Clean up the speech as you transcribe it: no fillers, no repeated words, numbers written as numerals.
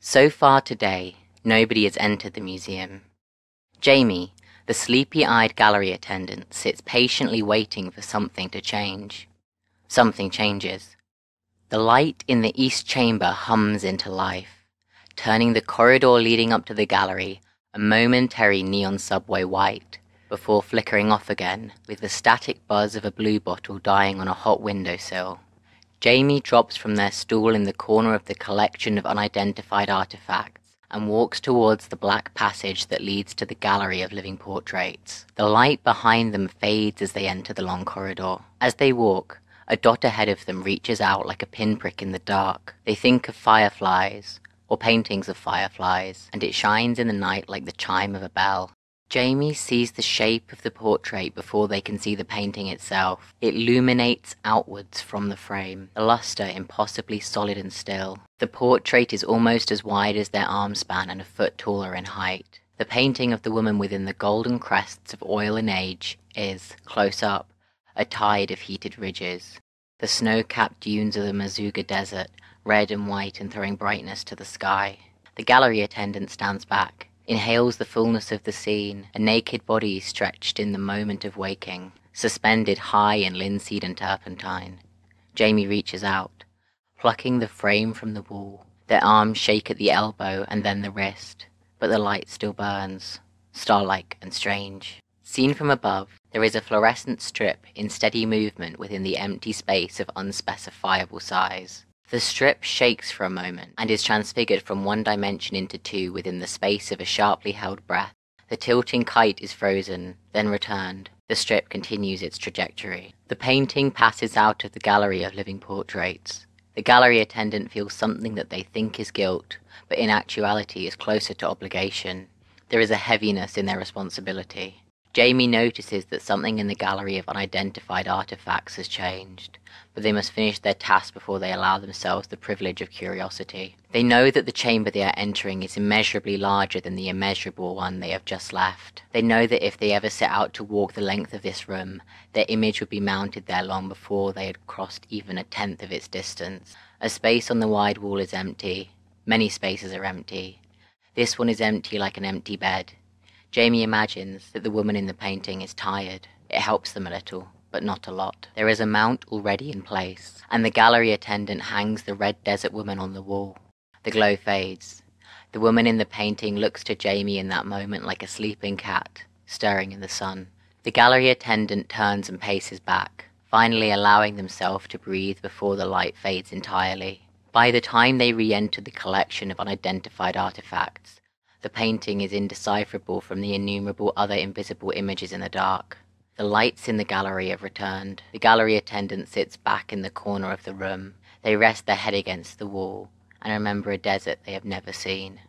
So far today, nobody has entered the museum. Jamie, the sleepy-eyed gallery attendant, sits patiently waiting for something to change. Something changes. The light in the east chamber hums into life, turning the corridor leading up to the gallery a momentary neon subway white, before flickering off again with the static buzz of a blue bottle dying on a hot windowsill. Jamie drops from their stool in the corner of the collection of unidentified artifacts and walks towards the black passage that leads to the gallery of living portraits. The light behind them fades as they enter the long corridor. As they walk, a dot ahead of them reaches out like a pinprick in the dark. They think of fireflies, or paintings of fireflies, and it shines in the night like the chime of a bell. Jamie sees the shape of the portrait before they can see the painting itself. It illuminates outwards from the frame, the luster impossibly solid and still. The portrait is almost as wide as their arm span and a foot taller in height. The painting of the woman within the golden crests of oil and age is, close up, a tide of heated ridges. The snow-capped dunes of the Mazuga Desert, red and white and throwing brightness to the sky. The gallery attendant stands back, inhales the fullness of the scene, a naked body stretched in the moment of waking, suspended high in linseed and turpentine. Jamie reaches out, plucking the frame from the wall. Their arms shake at the elbow and then the wrist, but the light still burns, star-like and strange. Seen from above, there is a fluorescent strip in steady movement within the empty space of unspecifiable size. The strip shakes for a moment, and is transfigured from one dimension into two within the space of a sharply held breath. The tilting kite is frozen, then returned. The strip continues its trajectory. The painting passes out of the gallery of living portraits. The gallery attendant feels something that they think is guilt, but in actuality is closer to obligation. There is a heaviness in their responsibility. Jamie notices that something in the gallery of unidentified artifacts has changed, but they must finish their task before they allow themselves the privilege of curiosity. They know that the chamber they are entering is immeasurably larger than the immeasurable one they have just left. They know that if they ever set out to walk the length of this room, their image would be mounted there long before they had crossed even a tenth of its distance. A space on the wide wall is empty. Many spaces are empty. This one is empty like an empty bed. Jamie imagines that the woman in the painting is tired. It helps them a little, but not a lot. There is a mount already in place, and the gallery attendant hangs the red desert woman on the wall. The glow fades. The woman in the painting looks to Jamie in that moment like a sleeping cat, stirring in the sun. The gallery attendant turns and paces back, finally allowing themselves to breathe before the light fades entirely. By the time they re-enter the collection of unidentified artifacts, the painting is indecipherable from the innumerable other invisible images in the dark. The lights in the gallery have returned. The gallery attendant sits back in the corner of the room. They rest their head against the wall and remember a desert they have never seen.